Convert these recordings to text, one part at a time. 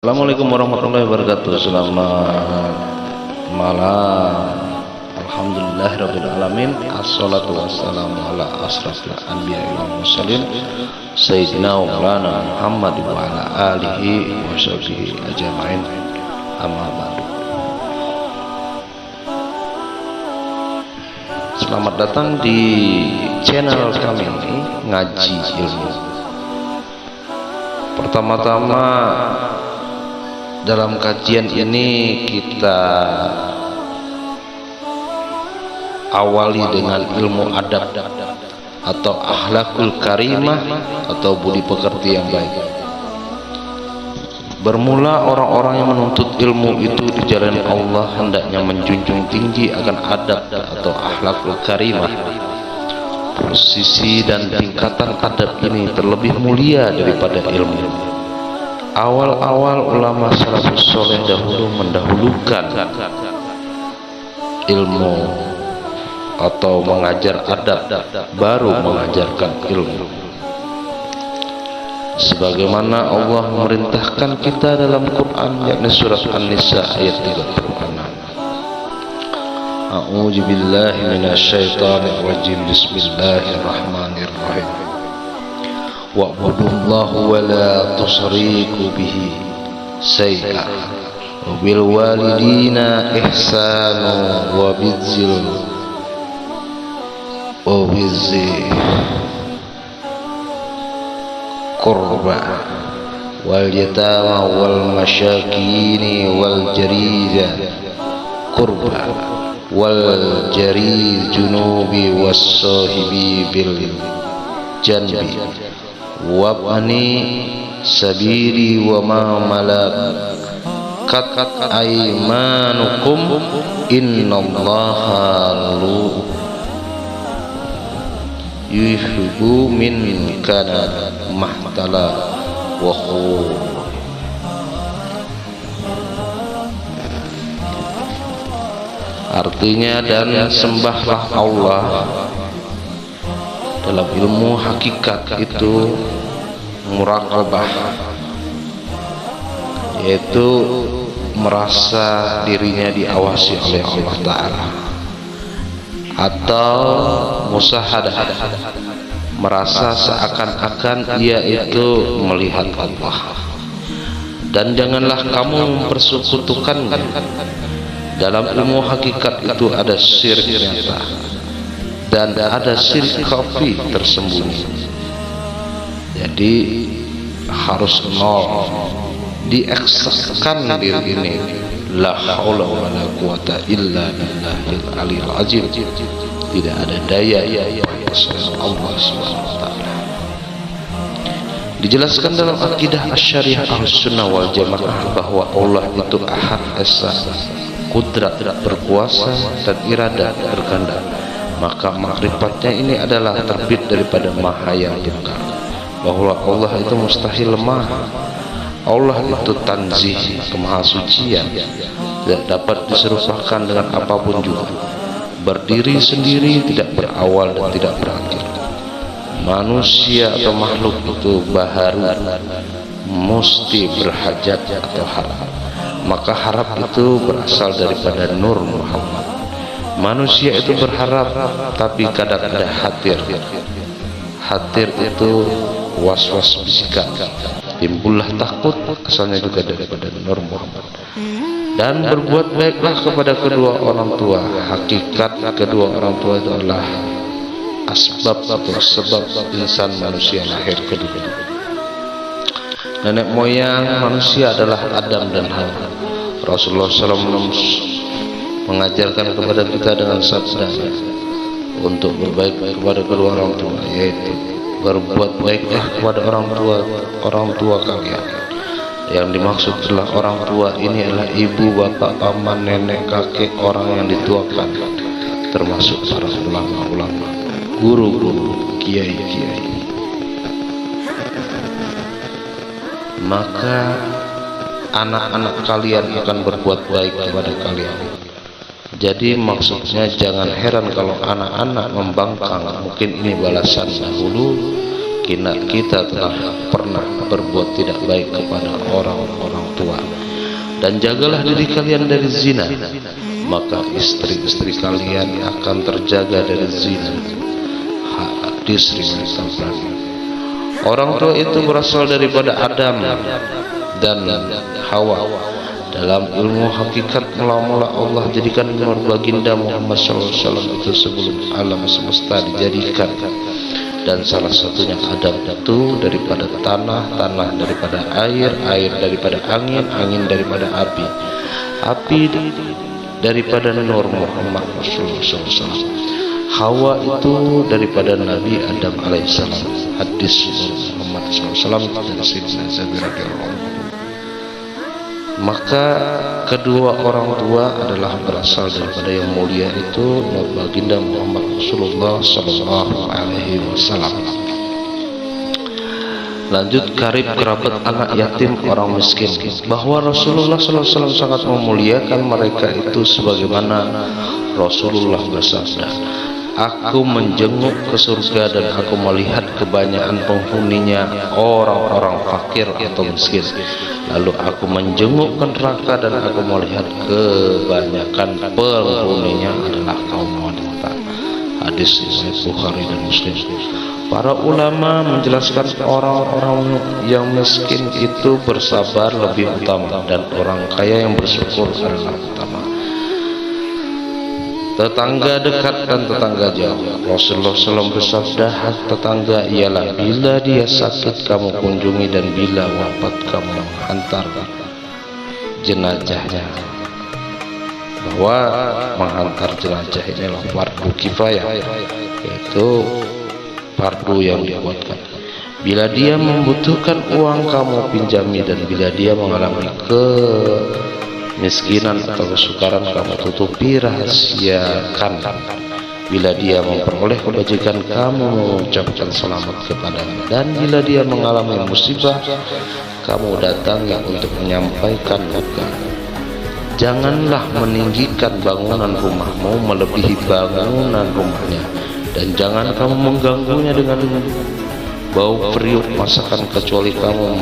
Assalamualaikum warahmatullahi wabarakatuh. Selamat malam. Alhamdulillahirabbil alamin. Assalatu wassalamu ala asrafil anbiya'i wal mursalin sayyidina wa maulana Muhammad wa ala alihi wa sahbihi ajma'in. Amma ba'du. Selamat datang di channel kami ini, Ngaji Ilmu. Pertama-tama dalam kajian ini kita awali dengan ilmu adab atau akhlakul karimah atau budi pekerti yang baik. Bermula orang-orang yang menuntut ilmu itu di jalan Allah hendaknya menjunjung tinggi akan adab atau akhlakul karimah. Posisi dan tingkatan adab ini terlebih mulia daripada ilmu. Awal-awal ulama salafus soleh dahulu mendahulukan ilmu atau mengajar adab baru mengajarkan ilmu. Sebagaimana Allah memerintahkan kita dalam Quran, yakni surat An-Nisa ayat 36. A'udzu billahi minasyaitonir rajim. Bismillahirrahmanirrahim. Wa'budullaha wa la tusyriku bihi syai'an wa bil walidina ihsana wa bizil qurba wal yatama wal masyakini wal jariza qurba wal jari junubi was sahibi bil janbi wabani sabili wa ma malakat aymanukum innallaha yuhibbu min kana mahtala wa khur. Artinya, dan sembahlah Allah. Dalam ilmu hakikat itu muraqabah, yaitu merasa dirinya diawasi oleh Allah Ta'ala, atau musahadah, merasa seakan-akan ia itu melihat Allah. Dan janganlah kamu mempersekutukan. Dalam ilmu hakikat itu ada syirik nyata dan ada syirik khafi tersembunyi. Jadi harus nol, dieksakan diri ini. La haula wa la quwata illa billahil aliyil azim. Tidak ada daya selain Allah Subhanahu wa taala. Dijelaskan dalam akidah Asy'ariyah Ahlussunnah wal Jamaah bahwa Allah itu Ahad Esa, kudrat berkuasa dan iradah berkehendak. Maka makrifatnya ini adalah terbit daripada Maha yang tunggal, bahwa Allah itu mustahil lemah. Allah itu tanzih, kemahasucian, tidak dapat diserupakan dengan apapun juga. Berdiri sendiri, tidak berawal dan tidak berakhir. Manusia atau makhluk itu baharu, mesti berhajat atau harap. Maka harap itu berasal daripada Nur Muhammad. Manusia itu berharap, tapi kadang-kadang hatir. Hatir itu was-was bisikan. Timbullah takut, asalnya juga daripada Nur Muhammad. Dan berbuat baiklah kepada kedua orang tua. Hakikat kedua orang tua itu adalah asbab atau sebab insan manusia lahir ke dunia. Nenek moyang manusia adalah Adam dan Hawa. Rasulullah SAW mengajarkan kepada kita dengan sabda untuk berbaik kepada kedua orang tua, yaitu berbuat baiklah kepada orang tua kalian. Yang dimaksud adalah orang tua ini adalah ibu, bapak, paman, nenek, kakek, orang yang dituakan, termasuk para ulama-ulama, guru-guru, kiai-kiai. Maka anak-anak kalian akan berbuat baik kepada kalian. Jadi maksudnya jangan heran kalau anak-anak membangkang. Mungkin ini balasan dahulu kita telah pernah berbuat tidak baik kepada orang-orang tua. Dan jagalah diri kalian dari zina, maka istri-istri kalian akan terjaga dari zina. Hadis riwayat Tabrani. Orang tua itu berasal daripada Adam dan Hawa. Dalam ilmu hakikat, mula-mula Allah jadikan nur baginda Muhammad SAW itu sebelum alam semesta dijadikan. Dan salah satunya Adam itu daripada tanah, tanah daripada air, air daripada angin, angin daripada api, api daripada nur Muhammad Rasulullah SAW. Hawa itu daripada Nabi Adam alaihissalam. Hadis Muhammad SAW dari Sayyidina Jabir radhiyallahu anhu. Maka kedua orang tua adalah berasal daripada yang mulia itu baginda Muhammad Rasulullah sallallahu alaihi wasallam. Lanjut, karib kerabat anak yatim orang miskin, bahwa Rasulullah sallallahu alaihi wasallam sangat memuliakan mereka itu sebagaimana Rasulullah bersabda, aku menjenguk ke surga dan aku melihat kebanyakan penghuninya orang-orang fakir atau miskin. Lalu aku menjenguk ke neraka dan aku melihat kebanyakan penghuninya adalah kaum wanita. Hadis riwayat Bukhari dan Muslim. Para ulama menjelaskan orang-orang yang miskin itu bersabar lebih utama dan orang kaya yang bersyukur adalah utama. Tetangga dekat dan tetangga jauh. Rasulullah SAW bersabda, hak tetangga ialah bila dia sakit kamu kunjungi dan bila wafat kamu hantar jenazahnya. Bahwa menghantar jenazah ini adalah fardu kifayah, yaitu fardu yang dibuatkan. Bila dia membutuhkan uang kamu pinjami, dan bila dia mengalami miskinan atau kesukaran kamu tutupi, rahasiakan. Bila dia memperoleh kebajikan kamu mengucapkan selamat kepadanya, dan bila dia mengalami musibah kamu datangi untuk menyampaikan duka. Janganlah meninggikan bangunan rumahmu melebihi bangunan rumahnya, dan jangan kamu mengganggunya dengan bau periuk masakan kecuali kamu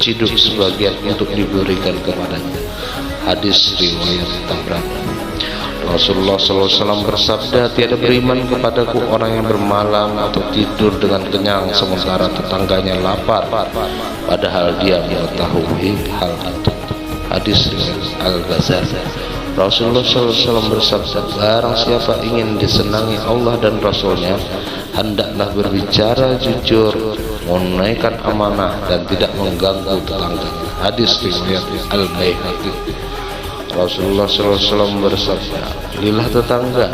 ciduk sebagian untuk diberikan kepadanya. Hadis riwayat Tabrani. Rasulullah SAW bersabda, tiada beriman kepadaku orang yang bermalam atau tidur dengan kenyang sementara tetangganya lapar, padahal dia mengetahui hal itu. Hadis riwayat Al-Ghazali. Rasulullah SAW bersabda, barang siapa ingin disenangi Allah dan Rasulnya, hendaklah berbicara jujur, menunaikan amanah, dan tidak mengganggu tetangga. Hadis riwayat Al-Baihaqi. Rasulullah SAW bersabda, pilihlah tetangga,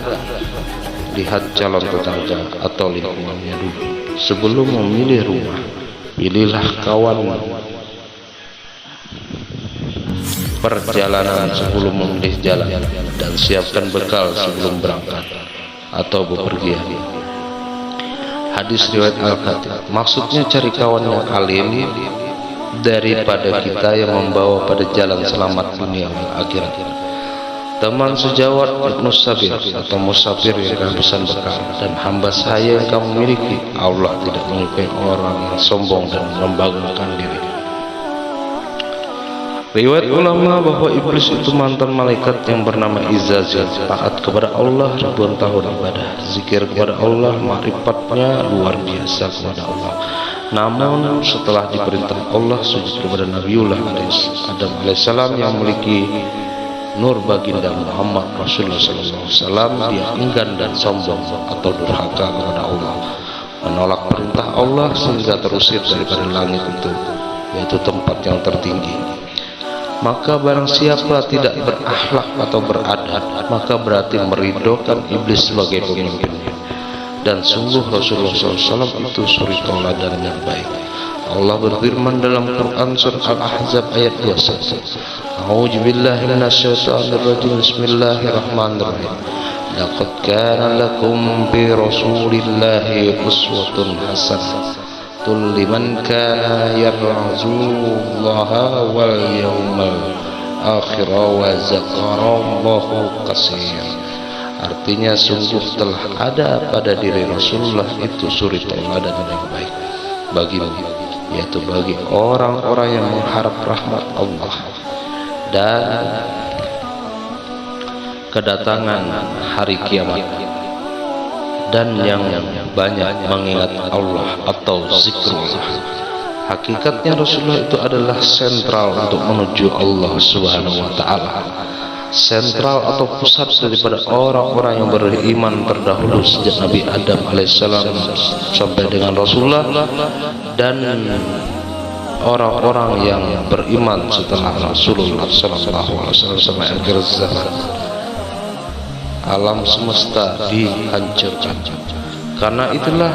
lihat calon tetangga atau lingkungannya dulu sebelum memilih rumah. Pilihlah kawan perjalanan sebelum memilih jalan, dan siapkan bekal sebelum berangkat atau bepergian. Hadis riwayat Al-Khatib. Maksudnya cari kawan yang alim daripada kita yang membawa pada jalan selamat dunia dan akhirat. Teman sejawat Ibnu Sabir atau musafir yang kehabisan bekal, dan hamba saya yang kamu miliki, Allah tidak menyukai orang yang sombong dan membanggakan diri. Riwayat ulama bahwa iblis itu mantan malaikat yang bernama Izazil, taat kepada Allah ribuan tahun ibadah, zikir kepada Allah, makrifatnya luar biasa kepada Allah. Namun setelah diperintah Allah sujud kepada Nabiullah Adam alaihissalam yang memiliki nur baginda Muhammad Rasulullah SAW, dia enggan dan sombong atau durhaka kepada Allah, menolak perintah Allah sehingga terusir daripada langit itu, yaitu tempat yang tertinggi. Maka barang siapa tidak berakhlak atau beradab, maka berarti meridhokan iblis sebagai pemimpinnya. Dan sungguh Rasulullah SAW itu suri tauladan yang baik. Allah berfirman dalam Quran surah Al-Ahzab ayat 21, A'udzubillahi minasyaitonirrajim, Bismillahirrahmanirrahim. Laqad kana lakum fi Rasulillahi uswatun hasanah liman kana yarjullaha wal yawmal akhir wa zakarallahu katsir. Artinya sungguh telah ada pada diri Rasulullah itu suri tauladan yang baik bagimu, yaitu bagi orang-orang yang mengharap rahmat Allah dan kedatangan hari kiamat, dan yang banyak mengingat Allah atau zikrullah. Hakikatnya Rasulullah itu adalah sentral untuk menuju Allah Subhanahu wa taala. Sentral atau pusat daripada orang-orang yang beriman terdahulu sejak Nabi Adam alaihissalam sampai dengan Rasulullah, dan orang-orang yang beriman setelah Rasulullah sallallahu alaihi wasallam sampai akhir zaman. Alam semesta dihancurkan. Karena itulah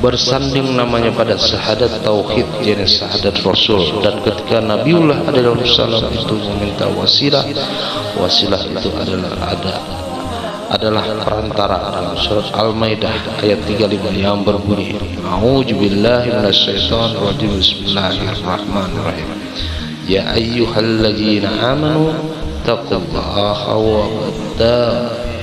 bersanding namanya pada syahadat tauhid, jenis syahadat Rasul. Dan ketika Nabiullah alaihissalam itu meminta wasilah, wasilah itu adalah perantara. Dalam surat Al-Maidah ayat 35 yang berbunyi, A'udzubillahi minasyaitonir rajim, bismillahirrahmanirrahim, ya ayyuhalladzina amanu taqullaha wabtaghu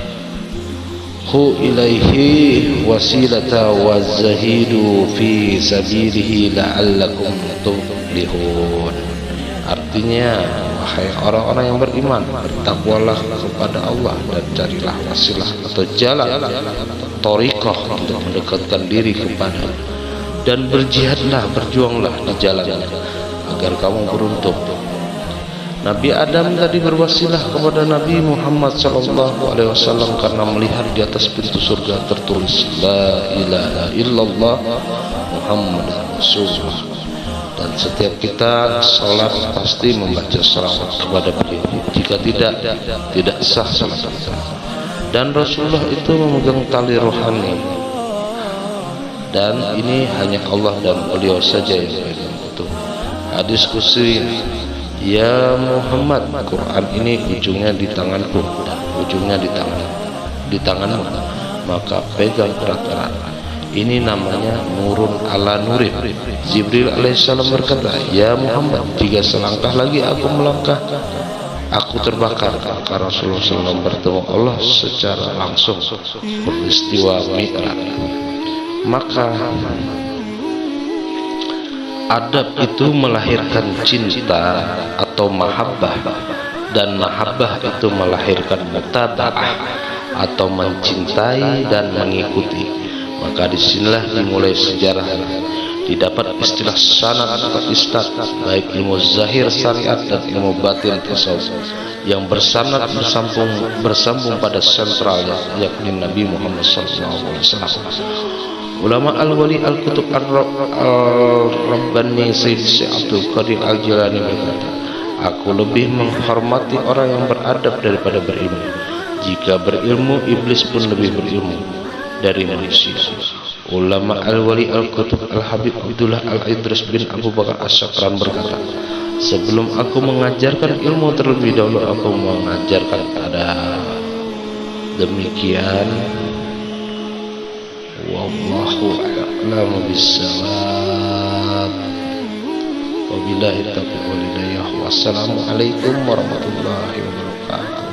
ilaihi wasilata wazahidu fi sabilihi la'allakum tuflihun. Artinya, wahai orang-orang yang beriman, bertakwalah kepada Allah dan carilah wasilah atau jalan thariqah untuk mendekatkan diri kepada, dan berjihadlah, berjuanglah di jalannya agar kamu beruntung. Nabi Adam tadi berwasilah kepada Nabi Muhammad sallallahu alaihi wasallam karena melihat di atas pintu surga tertulis La ilaha illallah Muhammad Rasulullah. Dan setiap kita salat pasti membaca salawat kepada beliau. Jika tidak sah salat kita. Dan Rasulullah itu memegang tali rohani, dan ini hanya Allah dan beliau saja yang pegang itu. Hadis qudsi, ya Muhammad, Quran ini ujungnya di tanganku dan ujungnya di tanganmu, maka pegang erat-erat. Ini namanya nurun ala nurin. Jibril alaihissalam berkata, ya Muhammad, jika selangkah lagi aku melangkah, aku terbakar. Maka Rasulullah SAW bertemu Allah secara langsung, peristiwa Mi'raj. Maka adab itu melahirkan cinta atau mahabbah, dan mahabbah itu melahirkan mutaba'ah atau mencintai dan mengikuti. Maka disinilah dimulai sejarah. Didapat istilah sanad atau isnad, baik ilmu zahir syariat dan ilmu batin tasawuf, yang bersanad bersambung pada sentralnya, yakni Nabi Muhammad SAW. Ulama al-wali al-kutub al-rabbani Sayyid Syekh Abdul Qadir al-Jilani berkata, aku lebih menghormati orang yang beradab daripada berilmu. Jika berilmu, iblis pun lebih berilmu dari manusia. Ulama al-wali al-kutub al-habib Abdullah al-Idris bin Abu Bakar as-Sakran berkata, sebelum aku mengajarkan ilmu terlebih dahulu aku mengajarkan pada demikian. Wallahu a'lam bishawab. Wabillahi taufiq wal hidayah. Wassalamualaikum warahmatullahi wabarakatuh.